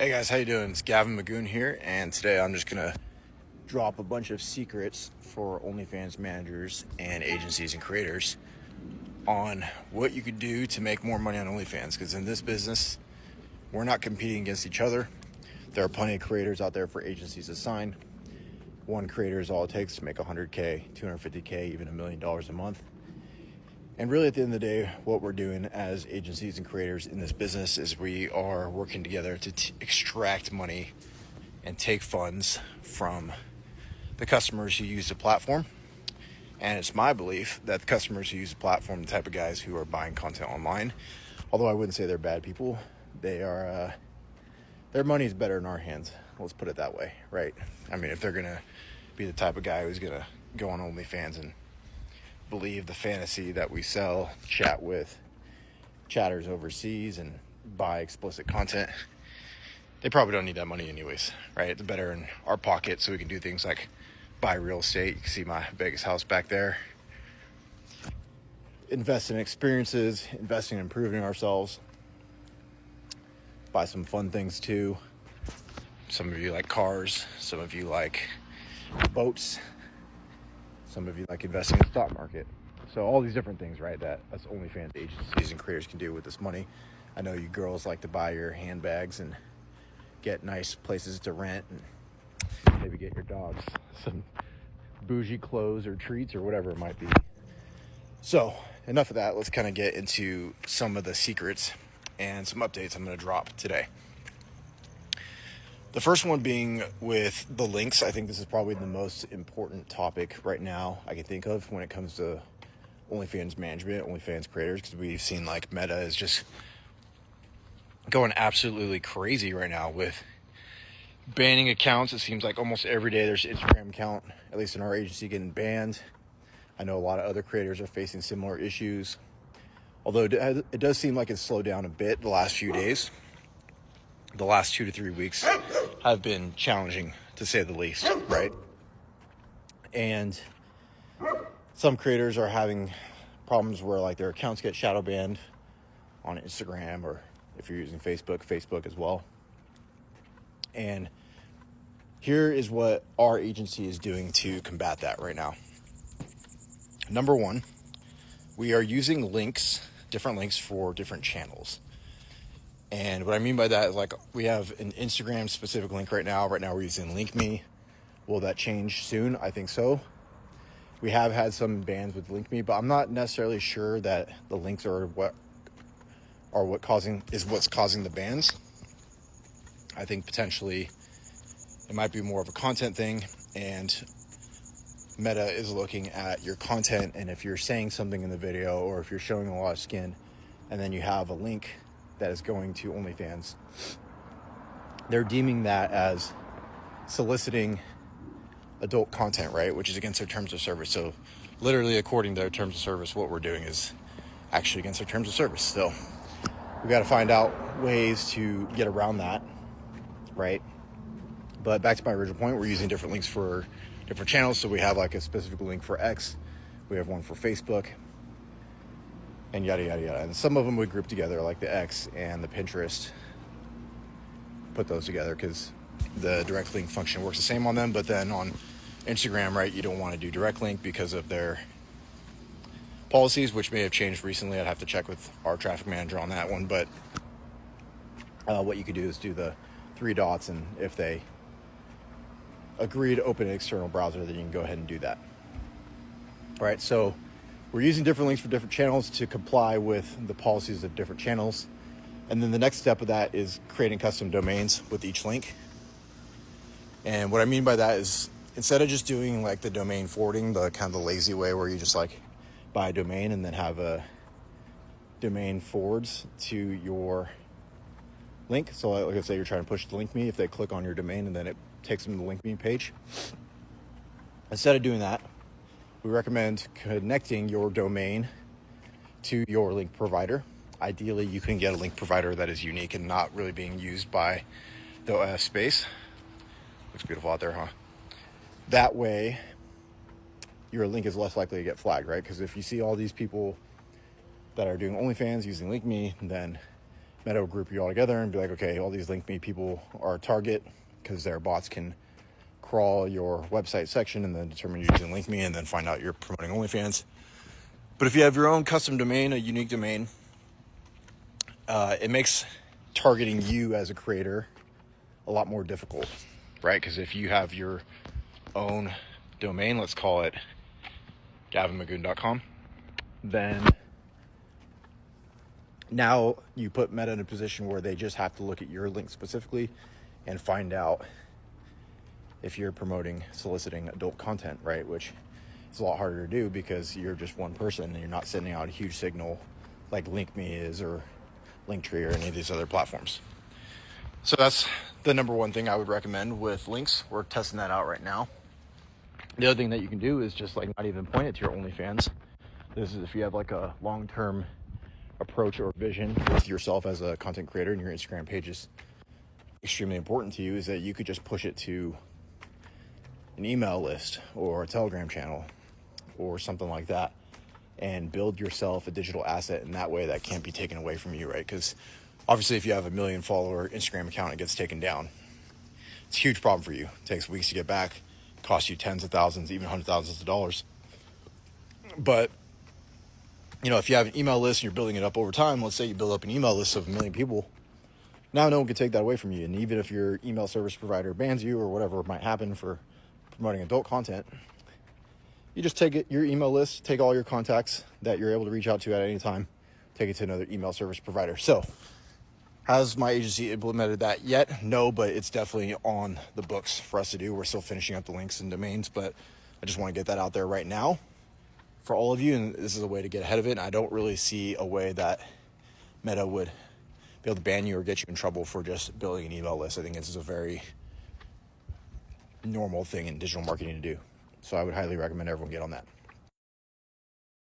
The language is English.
Hey guys, how you doing? It's Gavin Magoon here, and today I'm just gonna drop a bunch of secrets for OnlyFans managers and agencies and creators on what you could do to make more money on OnlyFans. Because in this business, we're not competing against each other. There are plenty of creators out there for agencies to sign. One creator is all it takes to make $100K, $250K, even $1 million a month. And really, at the end of the day, what we're doing as agencies and creators in this business is we are working together to extract money and take funds from the customers who use the platform. And it's my belief that the customers who use the platform, the type of guys who are buying content online, although I wouldn't say they're bad people, they are, their money is better in our hands. Let's put it that way, right? I mean, if they're going to be the type of guy who's going to go on OnlyFans and believe the fantasy that we sell, chat with chatters overseas and buy explicit content, they probably don't need that money anyways, right? It's better in our pocket so we can do things like buy real estate. You can see my Vegas house back there. Invest in experiences, investing in improving ourselves. Buy some fun things too. Some of you like cars, some of you like boats, some of you like investing in the stock market. So all these different things, right, that us OnlyFans agencies and creators can do with this money. I know you girls like to buy your handbags and get nice places to rent and maybe get your dogs some bougie clothes or treats or whatever it might be. So enough of that. Let's kind of get into some of the secrets and some updates I'm going to drop today. The first one being with the links. I think this is probably the most important topic right now I can think of when it comes to OnlyFans management, OnlyFans creators, because we've seen like Meta is just going absolutely crazy right now with banning accounts. It seems like almost every day there's an Instagram account, at least in our agency, getting banned. I know a lot of other creators are facing similar issues, although it does seem like it's slowed down a bit the last few days. The last 2 to 3 weeks have been challenging, to say the least, right? And some creators are having problems where like their accounts get shadow banned on Instagram, or if you're using Facebook as well. And here is what our agency is doing to combat that right now. Number one, we are using links, different links for different channels. And what I mean by that is like we have an Instagram specific link right now. Right now we're using LinkMe. Will that change soon? I think so. We have had some bans with LinkMe, but I'm not necessarily sure that the links are what's causing the bans. I think potentially it might be more of a content thing, and Meta is looking at your content, and if you're saying something in the video or if you're showing a lot of skin and then you have a link that is going to OnlyFans, they're deeming that as soliciting adult content, right? Which is against their terms of service. So literally, according to their terms of service, what we're doing is actually against their terms of service. So we got to find out ways to get around that, right? But back to my original point, we're using different links for different channels. So we have like a specific link for X, we have one for Facebook, and yada, yada, yada. And some of them we group together, like the X and the Pinterest. Put those together because the direct link function works the same on them. But then on Instagram, right, you don't want to do direct link because of their policies, which may have changed recently. I'd have to check with our traffic manager on that one. But what you could do is do the 3 dots, and if they agree to open an external browser, then you can go ahead and do that. All right, so we're using different links for different channels to comply with the policies of different channels. And then the next step of that is creating custom domains with each link. And what I mean by that is instead of just doing like the domain forwarding, the kind of the lazy way where you just like buy a domain and then have a domain forwards to your link. So like I say, you're trying to push the LinkMe, if they click on your domain and then it takes them to the LinkMe page. Instead of doing that, we recommend connecting your domain to your link provider. Ideally, you can get a link provider that is unique and not really being used by the space. Looks beautiful out there, huh? That way, your link is less likely to get flagged, right? Because if you see all these people that are doing OnlyFans using LinkMe, then Meta will group you all together and be like, okay, all these link me people are a target because their bots can crawl your website section and then determine you're using link me and then find out you're promoting OnlyFans. But if you have your own custom domain, a unique domain, it makes targeting you as a creator a lot more difficult, right? Because if you have your own domain, let's call it gavinmagoon.com, then now you put Meta in a position where they just have to look at your link specifically and find out if you're soliciting adult content, right? Which is a lot harder to do because you're just one person and you're not sending out a huge signal like LinkMe is or Linktree or any of these other platforms. So that's the number one thing I would recommend with links. We're testing that out right now. The other thing that you can do is just like not even point it to your OnlyFans. This is if you have like a long-term approach or vision with yourself as a content creator and your Instagram page is extremely important to you, is that you could just push it to an email list or a Telegram channel or something like that and build yourself a digital asset in that way that can't be taken away from you, right? Because obviously if you have a 1 million follower Instagram account, it gets taken down. It's a huge problem for you. It takes weeks to get back, costs you tens of thousands, even hundreds of thousands of dollars. But if you have an email list and you're building it up over time, let's say you build up an email list of 1 million people, now no one can take that away from you. And even if your email service provider bans you or whatever might happen for promoting adult content, you just take your email list, take all your contacts that you're able to reach out to at any time, take it to another email service provider. So has my agency implemented that yet? No, but it's definitely on the books for us to do. We're still finishing up the links and domains, but I just want to get that out there right now for all of you. And this is a way to get ahead of it. And I don't really see a way that Meta would be able to ban you or get you in trouble for just building an email list. I think this is a very normal thing in digital marketing to do. So I would highly recommend everyone get on that.